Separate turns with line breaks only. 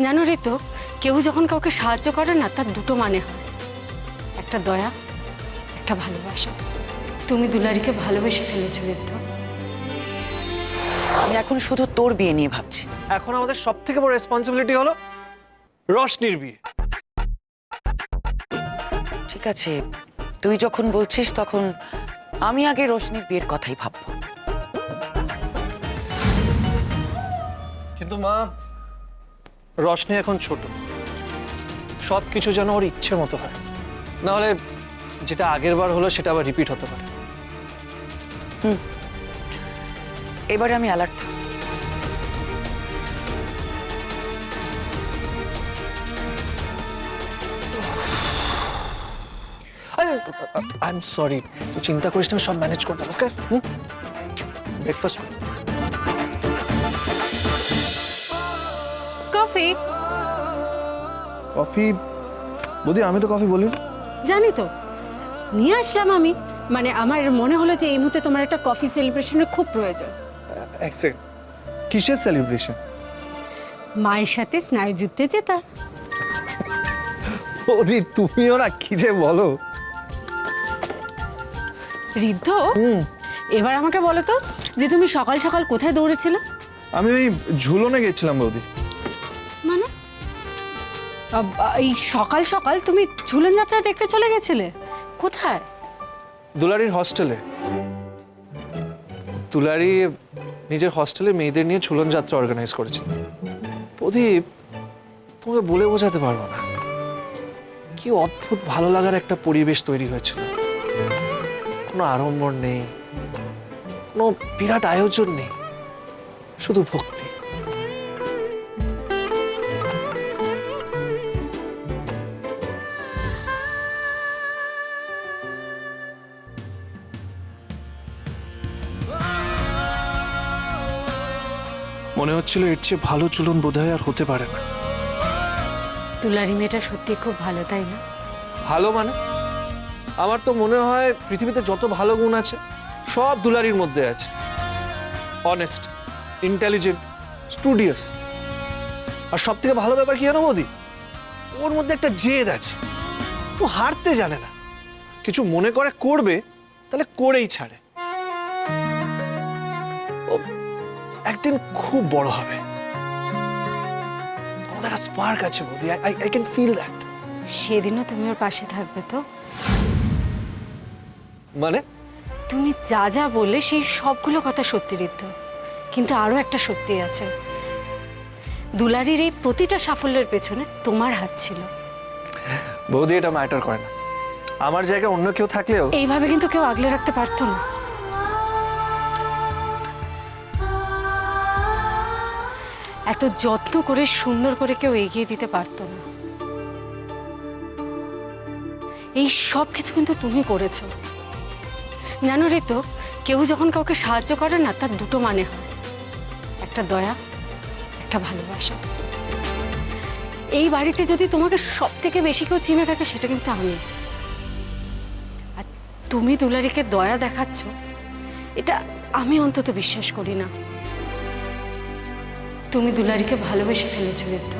জানো ঋতু, কেউ যখন কাউকে সাহায্য করে না, তার দুটো মানে হয়, একটা দয়া, একটা ভালোবাসা। তুমি দুলারিকে ভালোবেসে ফেলেছো ঋতু।
আমি এখন শুধু তোর বিয়ে নিয়ে ভাবছি।
এখন আমাদের সবথেকে বড় রেসপন্সিবিলিটি হলো রশনির বিয়ে।
ঠিক আছে, তুই যখন বলছিস তখন আমি আগে রোশনির বিয়ের কথাই ভাববো।
কিন্তু মা, রশনি এখন ছোট, সব কিছু যেন ওর ইচ্ছে মতো হয়, না হলে যেটা আগের বার হলো সেটা আবার রিপিট হতে পারে।
এবারে আমি অ্যালার্ট থাকবো।
আই এম সরি, তুই চিন্তা করিস না, সব ম্যানেজ করতে হবে। ওকে, ব্রেকফাস্ট।
কফি?
কফি? বৌদি, আমি তো কফি বলি।
জানি তো, নিয়ে আসলাম আমি। মানে আমার মনে হলো যে এই মুহূর্তে তোমার একটা কফি সেলিব্রেশনের খুব প্রয়োজন।
এক সেকেন্ড, কিসের সেলিব্রেশন?
মায়ের সাথে স্নায়ুযুদ্ধে জেতা।
বৌদি, তুমিও না কি যে বলো।
ঋদ্ধ, এবার আমাকে বলো তো যে তুমি সকাল সকাল কোথায় দৌড়েছিলে?
আমি ওই ঝুলনে গেছিলাম বৌদি।
মানে এই সকাল সকাল তুমি ঝুলন যাত্রা দেখতে চলে গেছিলে? কোথায়?
দুলারির হস্টেলে। দুলারি নিজের হস্টেলে মেয়েদের নিয়ে ঝুলন যাত্রা অর্গানাইজ করেছে। প্রদীপ, তোমাকে বলে বোঝাতে পারবো না, কি অদ্ভুত ভালো লাগার একটা পরিবেশ তৈরি হয়েছিল। কোনো আড়ম্বর নেই, কোনো বিরাট আয়োজন নেই, শুধু ভক্তি। মনে হচ্ছিল এর চেয়ে ভালো চুলন বোধহয় আর হতে পারে না।
দুলারি মেয়েটা সত্যি খুব ভালো, তাই না?
ভালো মানে? আমার তো মনে হয় পৃথিবীতে যত ভালো গুণ আছে সব দুলারির মধ্যে আছে। অনেস্ট, ইন্টেলিজেন্ট, স্টুডিয়াস, আর সব থেকে ভালো ব্যাপার কি জানো বৌদি, ওর মধ্যে একটা জেদ আছে। ও হারতে জানে না, কিছু মনে করে করবে তাহলে করেই ছাড়ে। ও একদিন খুব বড় হবে। ওদের একটা স্পার্ক আছে বৌদি, আই ক্যান ফিল দ্যাট।
সেদিনও তুমি ওর পাশে থাকবে তো?
মানে?
তুমি যা যা বললে সেই সবগুলো কথা সত্যি ঋদ্ধ, কিন্তু আরো একটা সত্যি আছে। দুলারির এই প্রতিটা সাফল্যের পেছনে তোমার হাত ছিল।
বৌদি, এটা ম্যাটার করে না, আমার জায়গায় অন্য কেউ থাকলেও।
এইভাবে কিন্তু কেউ আগলে রাখতে পারতো না। এত যত্ন করে সুন্দর করে কেউ এগিয়ে দিতে পারতো না। এই সব কিছু কিন্তু তুমি করেছো। জানো ঋতু, কেউ যখন কাউকে সাহায্য করে না, তার দুটো মানে হয়, একটা দয়া, একটা ভালোবাসা। এই বাড়িতে যদি তোমাকে সব থেকে বেশি কেউ চিনে থাকে, সেটা কিন্তু আমি। আর তুমি দুলারিকে দয়া দেখাচ্ছ, এটা আমি অন্তত বিশ্বাস করি না। তুমি দুলারিকে ভালোবেসে ফেলেছো ঋতু।